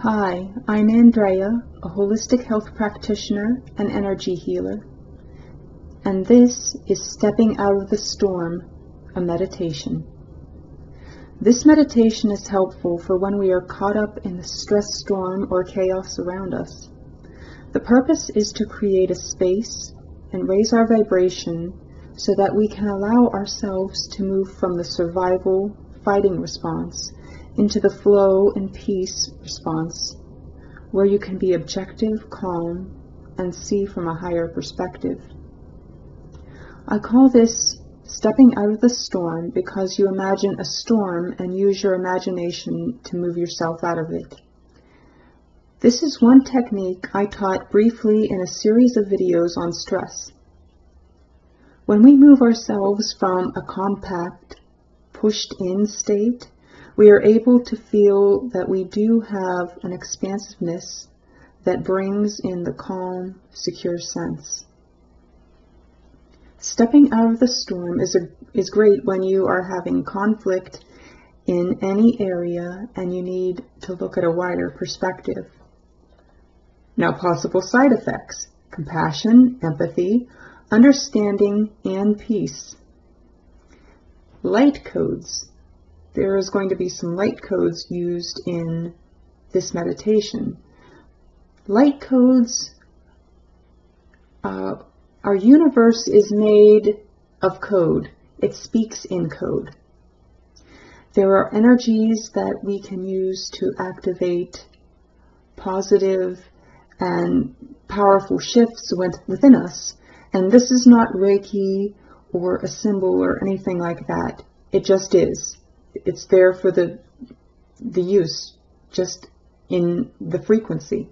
Hi, I'm Andréa, a holistic health practitioner and energy healer, and this is Stepping Out of the Storm, a meditation. This meditation is helpful for when we are caught up in the stress storm or chaos around us. The purpose is to create a space and raise our vibration so that we can allow ourselves to move from the survival, fighting response into the flow and peace response, where you can be objective, calm, and see from a higher perspective. I call this stepping out of the storm because you imagine a storm and use your imagination to move yourself out of it. This is one technique I taught briefly in a series of videos on stress. When we move ourselves from a compact, pushed-in state, we are able to feel that we do have an expansiveness that brings in the calm, secure sense. Stepping out of the storm is great when you are having conflict in any area and you need to look at a wider perspective. Now, possible side effects: compassion, empathy, understanding, and peace. Light codes. There is going to be some light codes used in this meditation. Light codes, our universe is made of code. It speaks in code. There are energies that we can use to activate positive and powerful shifts within us. And this is not Reiki or a symbol or anything like that. It just is. It's there for the use, just in the frequency.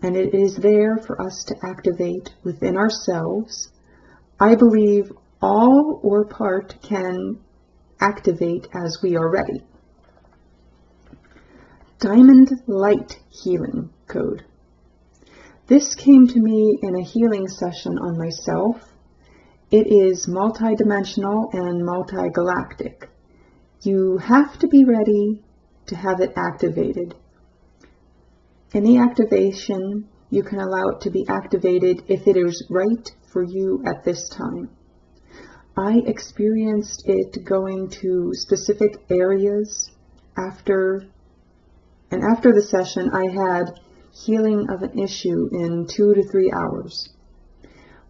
And it is there for us to activate within ourselves. I believe all or part can activate as we are ready. Diamond Light Healing Code. This came to me in a healing session on myself. It is multidimensional and multi-galactic. You have to be ready to have it activated. Any activation, you can allow it to be activated if it is right for you at this time. I experienced it going to specific areas after the session. I had healing of an issue in 2 to 3 hours,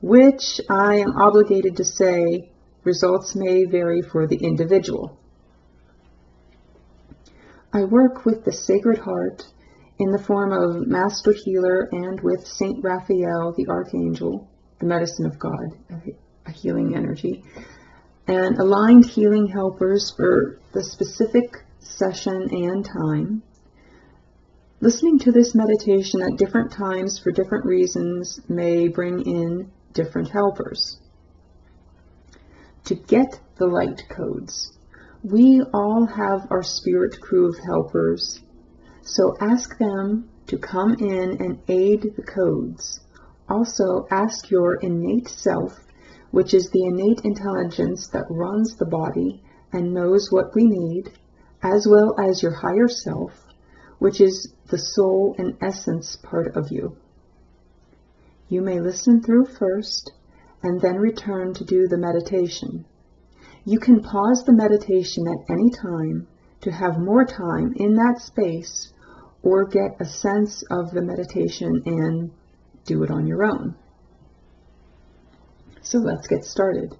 which I am obligated to say results may vary for the individual. I work with the Sacred Heart in the form of Master Healer and with Saint Raphael, the Archangel, the medicine of God, a healing energy, and aligned healing helpers for the specific session and time. Listening to this meditation at different times for different reasons may bring in different helpers. To get the light codes, we all have our spirit crew of helpers, so ask them to come in and aid the codes. Also, ask your innate self, which is the innate intelligence that runs the body and knows what we need, as well as your higher self, which is the soul and essence part of you. You may listen through first and then return to do the meditation. You can pause the meditation at any time to have more time in that space or get a sense of the meditation and do it on your own. So let's get started.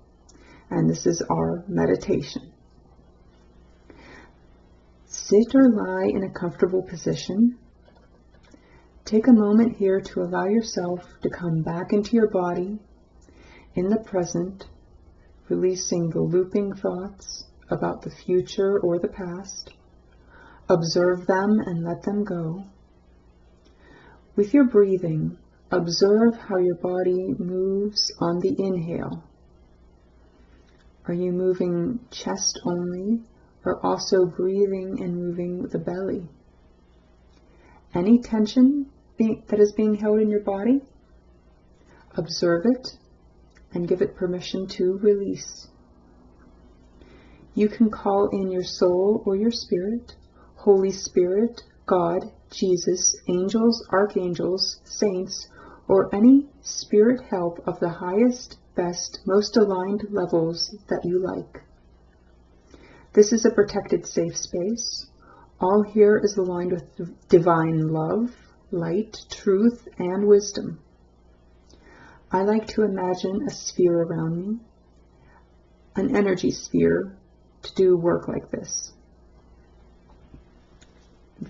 And this is our meditation. Sit or lie in a comfortable position. Take a moment here to allow yourself to come back into your body in the present, releasing the looping thoughts about the future or the past. Observe them and let them go. With your breathing, observe how your body moves on the inhale. Are you moving chest only, or also breathing and moving the belly? Any tension that is being held in your body, observe it and give it permission to release. You can call in your soul or your spirit, Holy Spirit, God, Jesus, angels, archangels, saints, or any spirit help of the highest, best, most aligned levels that you like. This is a protected, safe space. All here is aligned with divine love, light, truth, and wisdom. I like to imagine a sphere around me, an energy sphere, to do work like this.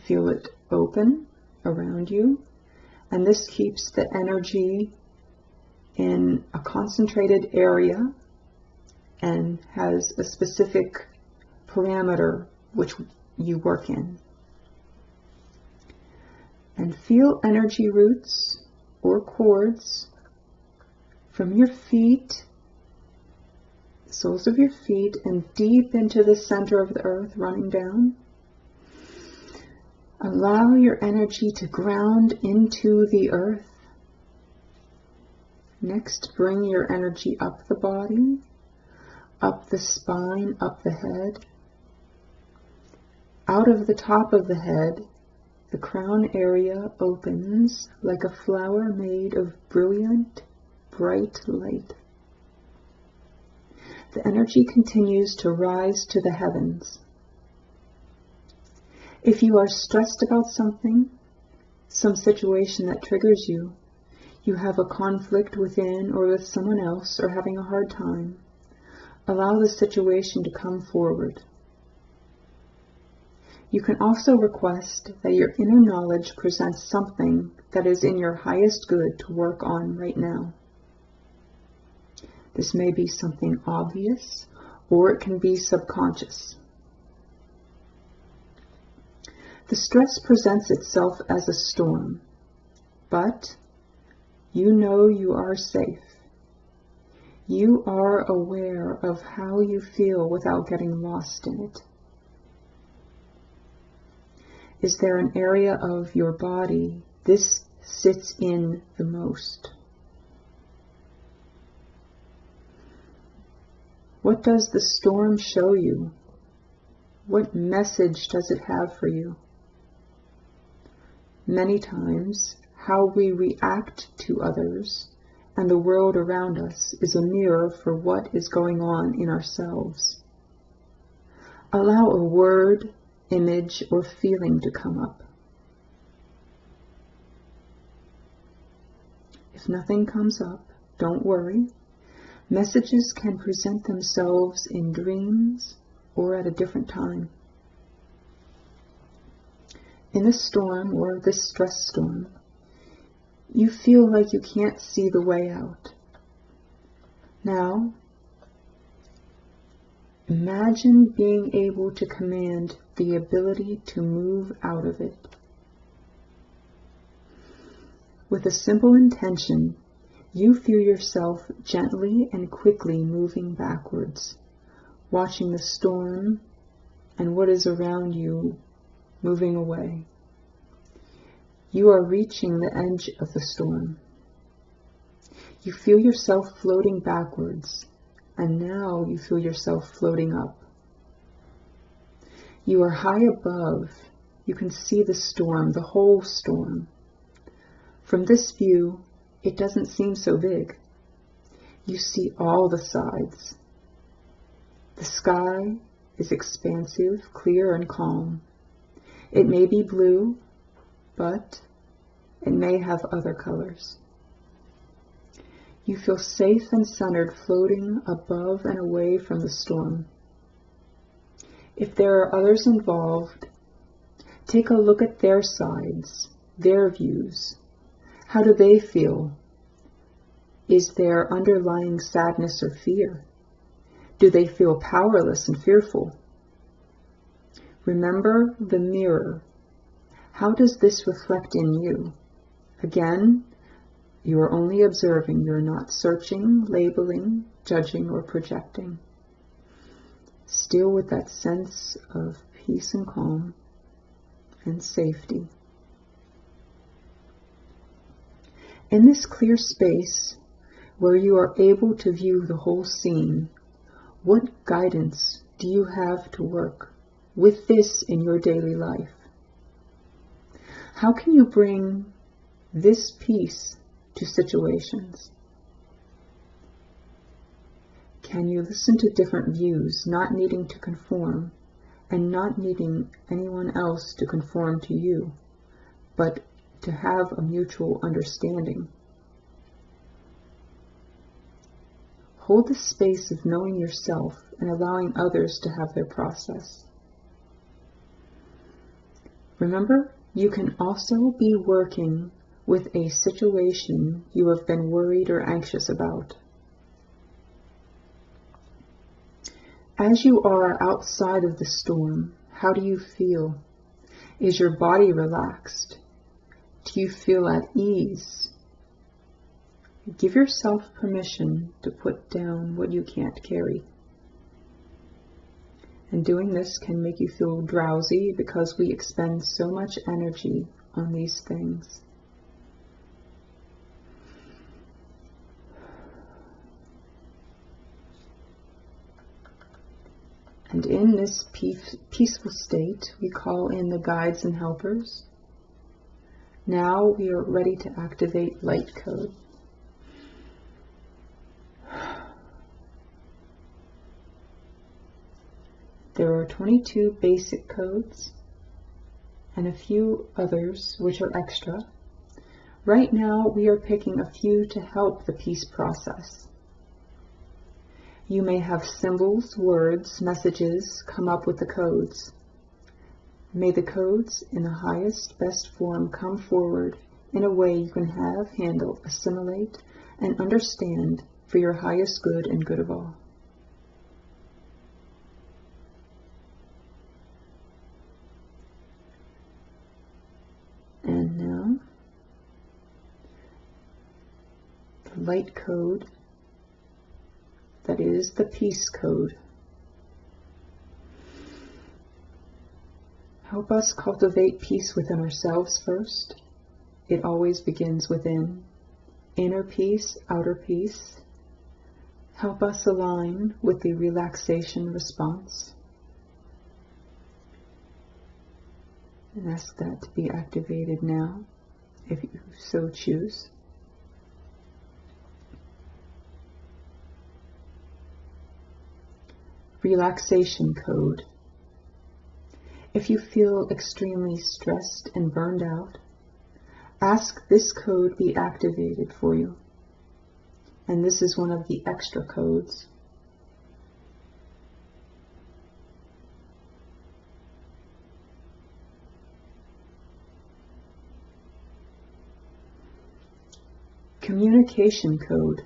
Feel it open around you, and this keeps the energy in a concentrated area and has a specific parameter which you work in. And feel energy roots or cords from your feet, the soles of your feet, and deep into the center of the earth, running down. Allow your energy to ground into the earth. Next, bring your energy up the body, up the spine, up the head. Out of the top of the head, the crown area opens like a flower made of brilliant, bright light. The energy continues to rise to the heavens. If you are stressed about something, some situation that triggers you, you have a conflict within or with someone else, or having a hard time, allow the situation to come forward. You can also request that your inner knowledge presents something that is in your highest good to work on right now. This may be something obvious, or it can be subconscious. The stress presents itself as a storm, but you know you are safe. You are aware of how you feel without getting lost in it. Is there an area of your body this sits in the most? What does the storm show you? What message does it have for you? Many times, how we react to others and the world around us is a mirror for what is going on in ourselves. Allow a word, image, or feeling to come up. If nothing comes up, don't worry. Messages can present themselves in dreams or at a different time. In a storm, or this stress storm, you feel like you can't see the way out. Now, imagine being able to command the ability to move out of it. With a simple intention, you feel yourself gently and quickly moving backwards, watching the storm and what is around you moving away. You are reaching the edge of the storm. You feel yourself floating backwards, and now you feel yourself floating up. You are high above. You can see the storm, the whole storm. From this view, it doesn't seem so big. You see all the sides. The sky is expansive, clear, and calm. It may be blue, but it may have other colors. You feel safe and centered, floating above and away from the storm. If there are others involved, take a look at their sides, their views. How do they feel? Is there underlying sadness or fear? Do they feel powerless and fearful? Remember the mirror. How does this reflect in you? Again, you are only observing. You're not searching, labeling, judging, or projecting. Still with that sense of peace and calm and safety. In this clear space, where you are able to view the whole scene, what guidance do you have to work with this in your daily life? How can you bring this peace to situations? Can you listen to different views, not needing to conform, and not needing anyone else to conform to you, but to have a mutual understanding? Hold the space of knowing yourself and allowing others to have their process. Remember, you can also be working with a situation you have been worried or anxious about. As you are outside of the storm, how do you feel? Is your body relaxed? Do you feel at ease? Give yourself permission to put down what you can't carry. And doing this can make you feel drowsy because we expend so much energy on these things. And in this peaceful state, we call in the guides and helpers. Now we are ready to activate light code. There are 22 basic codes and a few others which are extra. Right now we are picking a few to help the peace process. You may have symbols, words, messages come up with the codes. May the codes in the highest, best form come forward in a way you can have, handle, assimilate, and understand for your highest good and good of all. And now, the light code, that is the peace code. Help us cultivate peace within ourselves first. It always begins within. Inner peace, outer peace. Help us align with the relaxation response. And ask that to be activated now, if you so choose. Relaxation code. If you feel extremely stressed and burned out, ask this code be activated for you. And this is one of the extra codes. Communication code.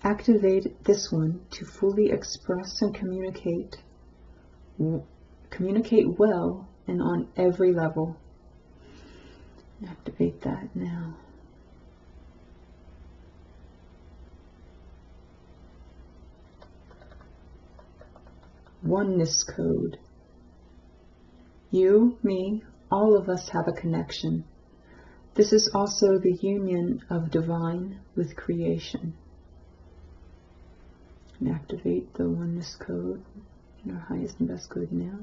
Activate this one to fully express and communicate well and on every level. Activate that now. Oneness code. You, me, all of us have a connection. This is also the union of divine with creation. And activate the oneness code in our highest and best good now.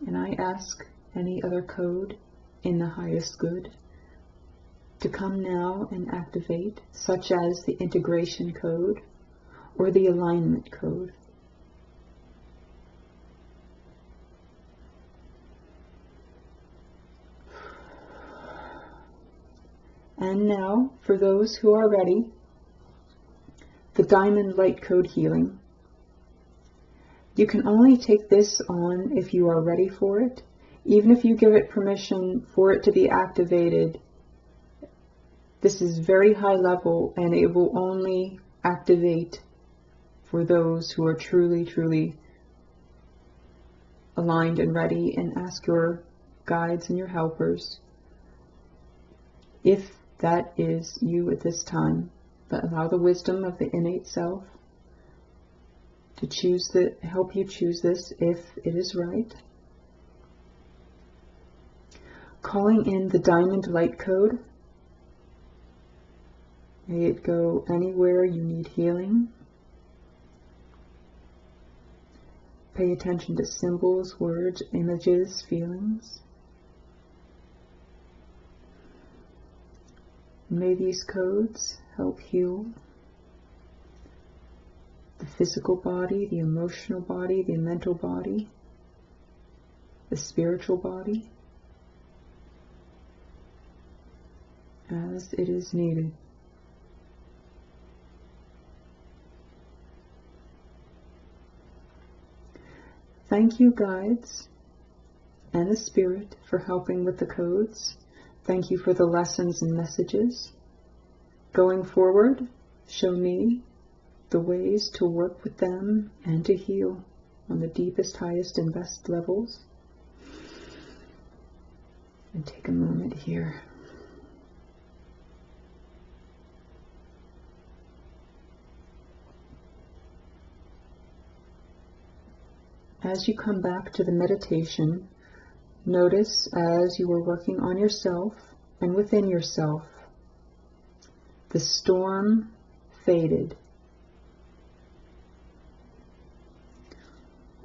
And I ask any other code in the highest good to come now and activate, such as the integration code or the alignment code. And now, for those who are ready, the diamond light code healing. You can only take this on if you are ready for it. Even if you give it permission for it to be activated, this is very high level and it will only activate for those who are truly, truly aligned and ready, and ask your guides and your helpers if that is you at this time. But allow the wisdom of the innate self to help you choose this if it is right. Calling in the diamond light code. May it go anywhere you need healing. Pay attention to symbols, words, images, feelings. May these codes help heal the physical body, the emotional body, the mental body, the spiritual body, as it is needed. Thank you, guides, and the Spirit for helping with the codes. Thank you for the lessons and messages. Going forward, show me the ways to work with them and to heal on the deepest, highest, and best levels. And take a moment here. As you come back to the meditation, notice as you are working on yourself and within yourself, the storm faded.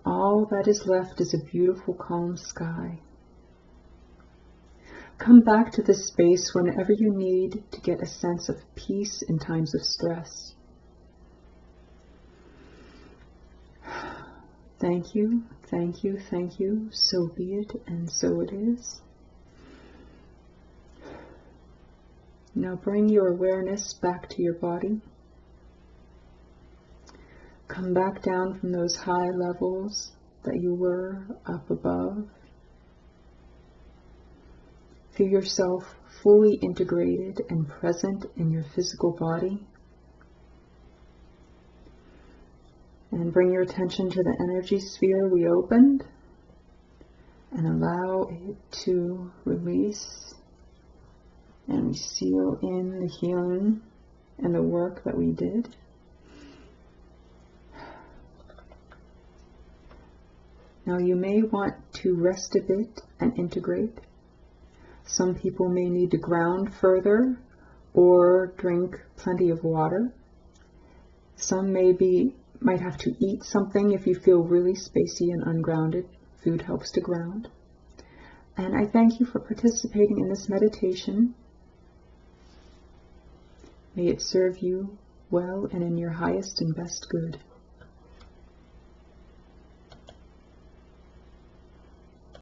All that is left is a beautiful, calm sky. Come back to this space whenever you need to get a sense of peace in times of stress. Thank you, thank you, thank you. So be it, and so it is. Now bring your awareness back to your body. Come back down from those high levels that you were up above. Feel yourself fully integrated and present in your physical body. And bring your attention to the energy sphere we opened and allow it to release. And we seal in the healing and the work that we did. Now you may want to rest a bit and integrate. Some people may need to ground further or drink plenty of water. Some might have to eat something if you feel really spacey and ungrounded. Food helps to ground. And I thank you for participating in this meditation. May it serve you well and in your highest and best good.